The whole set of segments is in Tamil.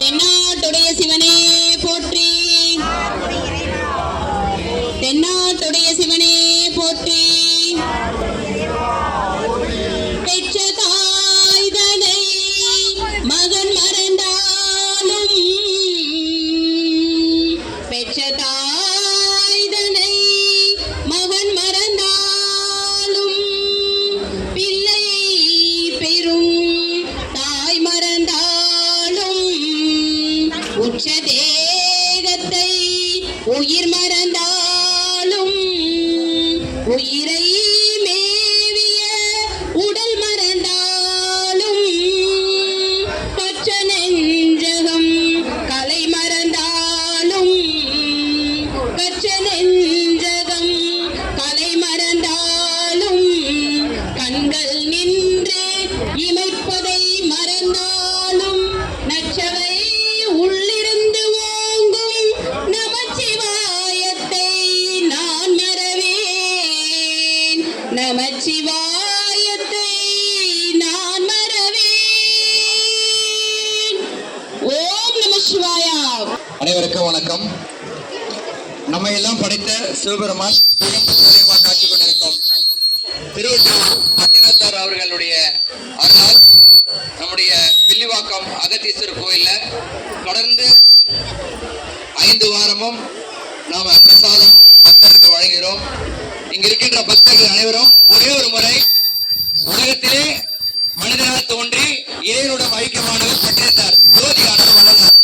தென்னாட்டுடைய சிவனே போற்றி, தென்னாட்டுடைய சிவனே போற்றி. பெற்ற தாய்தனை மகன் மறந்தாலும், பெற்ற தாய்தனை மகன் மறந்தாலும், பிள்ளை பெரும் தாய் மறந்தாலும், உற்ற தேகத்தை உயிர் மறந்தாலும், உயிரை மேவிய உடல் மறந்தாலும், பற்ற நெஞ்சகம் கலை மறந்தாலும், கற்ற நெஞ்சகம் கலை மறந்தாலும், கண்கள் நின்று இமைப்பதை மறந்தாலும், நற்றவை உள்ளிருந்து ஓங்கும் நமச்சிவாயத்தை நான் மறவேன், நமச்சிவாயத்தை நான் மறவேன். ஓம் நம சிவாயா. அனைவருக்கும் வணக்கம். நம்ம எல்லாம் படைத்த சிவபெருமான் காட்சி கொண்டிருக்கும் திருவள்ளூர் பட்டினத்தார் அவர்களுடைய அருளால் நம்முடைய வில்லிவாக்கம் அகத்தீஸ்வரர் கோயில்ல தொடர்ந்து 5 வாரமும் நாம பிரசாதம் பக்தருக்கு வழங்குகிறோம். இங்க இருக்கின்ற பக்தர்கள் அனைவரும் ஒரே ஒரு முறை உலகத்திலே மனிதனால் தோன்றி இறைவனுடன் ஐக்கியமானவர் பட்டினத்தார் ஜோதியானவர் வளர்ந்தார்.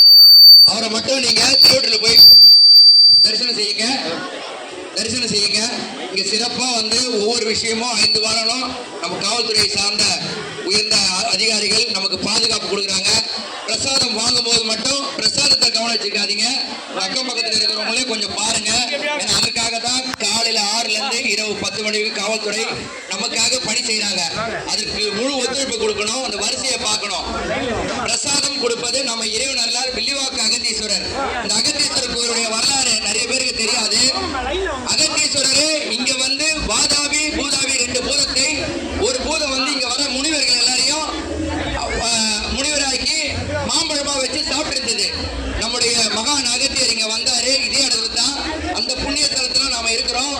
அவரை மட்டும் நீங்க திருவள்ளூர்ல போய் தரிசனம் செய்யுங்க. இங்க சிறப்பா ஒவ்வொரு விஷயமும் 5 வாரம் நம்ம காவல்துறை சார்ந்த உயர்ந்த அதிகாரிகள் நமக்கு பாதுகாப்பு கொடுக்குறாங்க. பிரசாதம் வாங்கும் போது மட்டும் பிரசாதத்தை கவனம் வச்சுக்காதீங்க. அக்கம் பக்கத்தில் இருக்கிறவங்களே கொஞ்சம் பாருங்க. ஏன்னா அதற்காக தான் காலையில 6ல இருந்து இரவு 10 மணிக்கு காவல்துறை நமக்காக பணி செய்யறாங்க. அதற்கு முழு ஒத்துழைப்பு கொடுக்கணும். அந்த வரிசையை பார்க்கணும். பிரசாதம் கொடுப்பது நம்ம இறைவன் அருளால் வில்லிவாக்கம் அகத்தீஸ்வரர். இந்த அகத்தீஸ்வரர் கோயிலுடைய வரலாறு நிறைய பேருக்கு தெரியாது. அகத்தீஸ்வரர் இங்க வாதாபி பூதாபி 2 பூதத்தை, ஒரு பூதம் இங்க வர முனிவர்கள் எல்லாரையும் முனிவராக்கி மாம்பழமா வச்சு சாப்பிட்டு இருந்தது. நம்முடைய மகான் அகத்தியர் இங்க வந்தாரு. இதே இடத்துல தான், அந்த புண்ணிய தலத்துல நாம இருக்கிறோம்.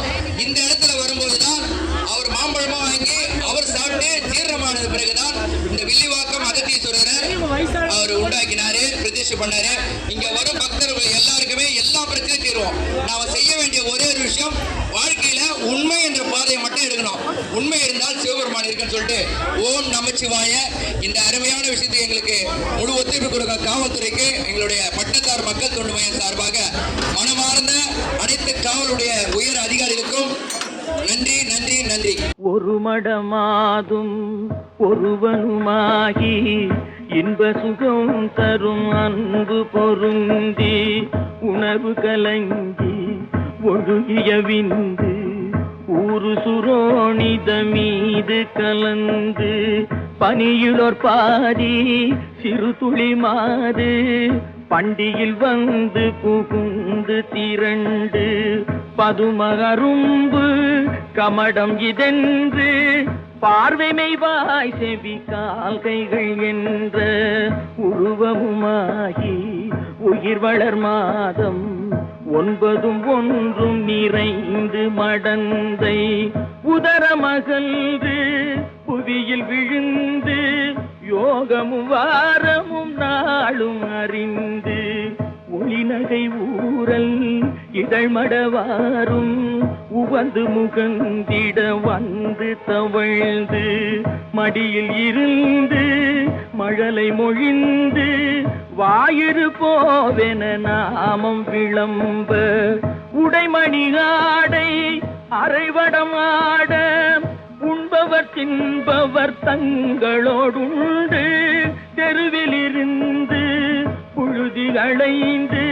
இந்த இடத்துல வரும்போதுதான் அவர் மாம்பழமா வாங்கி அவர் சாப்பிட்டு தீர்மானது பிறகுதான் இந்த வில்லிவாக்கம் அகத்தீஸ்வரரை அவர் உண்டாக்கினாரு, பிரதிஷ்டை பண்ணாரு. இங்க வரும் பக்தர்கள் எல்லாருக்குமே எல்லா பிரச்சனையும் தீர்வோம். நாம செய்ய வேண்டிய ஒரே ஒரு விஷயம், வாழ்க்கையில உண்மை என்ற பாதையை மட்டும் எடுக்கணும். உண்மை இருந்தால் சிவபெருமான் இருக்குன்னு சொல்லிட்டு ஓம் நமச்சிவாய. இந்த அருமையான விஷயத்தை எங்களுக்கு முழு ஒத்துழைப்பு கொடுக்க காவல்துறைக்கு எங்களுடைய பட்டத்தார் மக்கள் தொண்டு மையம் சார்பாக மனமார்ந்த அனைத்து காவலுடைய உயர் அதிகாரிகளுக்கும் நன்றி நன்றி நன்றி. ஒரு மடமாதும் ஒருவனுமாகி இன்ப சுகம் தரும் அன்பு பொருந்தி உணவு கலங்கி ஒழுகிய விந்து ஊரு சுரோணித மீது கலந்து பனியுளோர் பாதி சிறு துளி மாது பண்டியில் புகுந்து திரண்டு பதுமகரும்பு கமடம் இதென்று பார்வைமைவாய் செவி கால்கைகள் என்ற உருவமுமாகி உயிர் வளர் மாதம் 9 ஒன்றும் நிறைந்து மடந்தை உதரமகன்று புவியில் விழுந்து யோகமும் வாரமும் நாளும் அறிந்து ஒளிநகை ஊரல் இதழ்மடவாரும் உவந்து முகந்திட தவழ்ந்து மடியில் இருந்து மழலை மொழிந்து வாயிறு போவென நாமம் விளம்ப உடைமணி ஆடை அரைவடம் ஆட உண்பவர் தின்பவர் தங்களோடுண்டு தெருவில் இருந்து புழுதி அடைந்து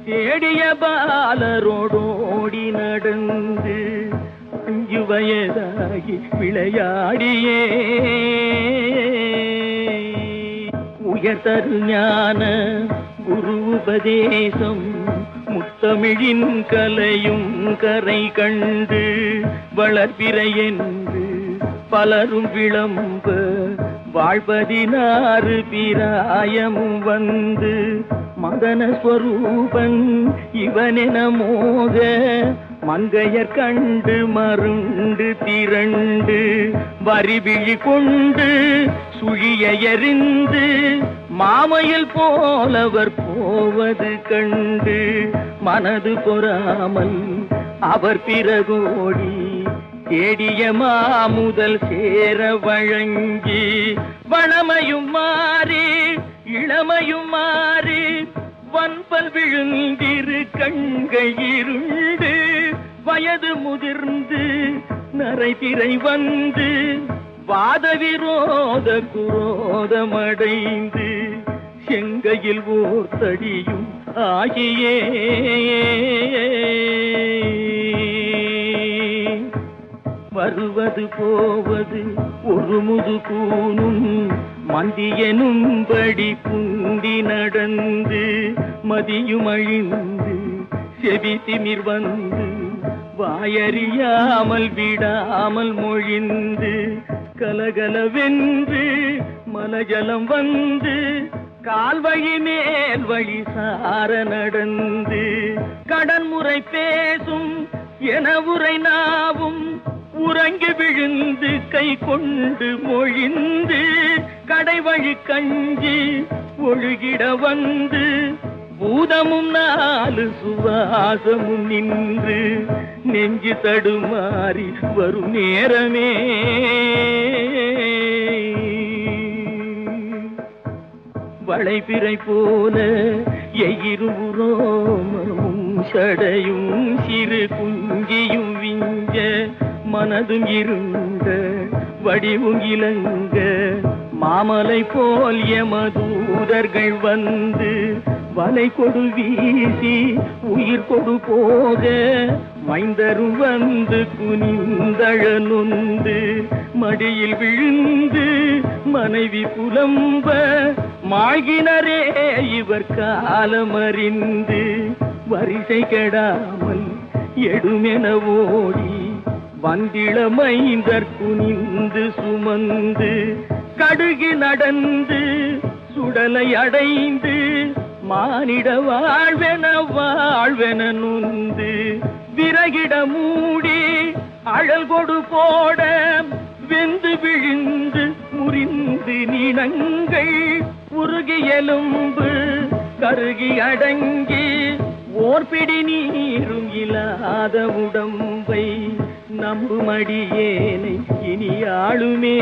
தேடிய பாலரோடோடி நடந்து 5 வயதாகி விளையாடியே உயர்தரு ஞான குரு உபதேசம் முத்தமிழின் கலையும் கரை கண்டு வளர்பிறை என்று பலரும் விளம்ப வாழ்பதினாறு பிராயமும் வந்து மதன ஸ்வரூபன் இவனென மோக மங்கையர் கண்டு மருண்டு திரண்டு வரிவிழி கொண்டு சுழிய எறிந்து மாமையில் போலவர் போவது கண்டு மனது பொறாமல் அவர் பிறகோடி தேடிய மாமுதல் சேர வழங்கி வளமையும் மாறி இளமையும் மாறி வன்பல் விழுந்திரு கண்கள் இருண்டு வயது முதிர்ந்து நரைதிரை வந்து வாத விரோத குரோதமடைந்து செங்கையில் ஓர்த்தடியும் ஆகியே வருவது போவது ஒரு முது கூனும் மந்தியனும்படி புண்டி நடந்து மதியும் அழிந்து செவி திமிர் வந்து வாயறியாமல் விடாமல் மொழிந்து கலகலவென்று மலஜலம் வந்து கால்வழி மேல் வழி சார நடந்து கடன்முறை பேசும் என உரை நாவும் உறங்கி விழுந்து கை கொண்டு மொழிந்து கடைவழி கஞ்சி ஒழுகிட வந்து பூதமும் நாலு சுவாசமும் நின்று நெஞ்சு தடுமாறி வரும் நேரமே வளைபிறை போல எயிருபுரோமமும் சடையும் சிறு குஞ்சியும் விஞ்ச மனதும் இருந்த வடிவும் இலங்க மாமலை போல் எமதூதர்கள் வந்து வலை கொடு வீசி உயிர் கொடு போக மைந்தரும் வந்து குனிந்தழ நொந்து மடியில் விழுந்து மனைவி புலம்ப மாழ்கினரே இவர் காலமறிந்து வரிசை கெடாமல் எடுமென ஓடி வந்திள மைந்தர் குனிந்து சுமந்து கடுகி நடந்து சுடலை அடைந்து மானிட வாழ்வென நுந்து விறகிட மூடி அழல் கொடு போட வெந்து விழுந்து முறிந்து நினங்கள் உருகி எலும்பு கருகி அடங்கி ஓர்பிடி நீரும் இல்லாத உடம்பை நம்புமடியேனை இனி ஆளுமே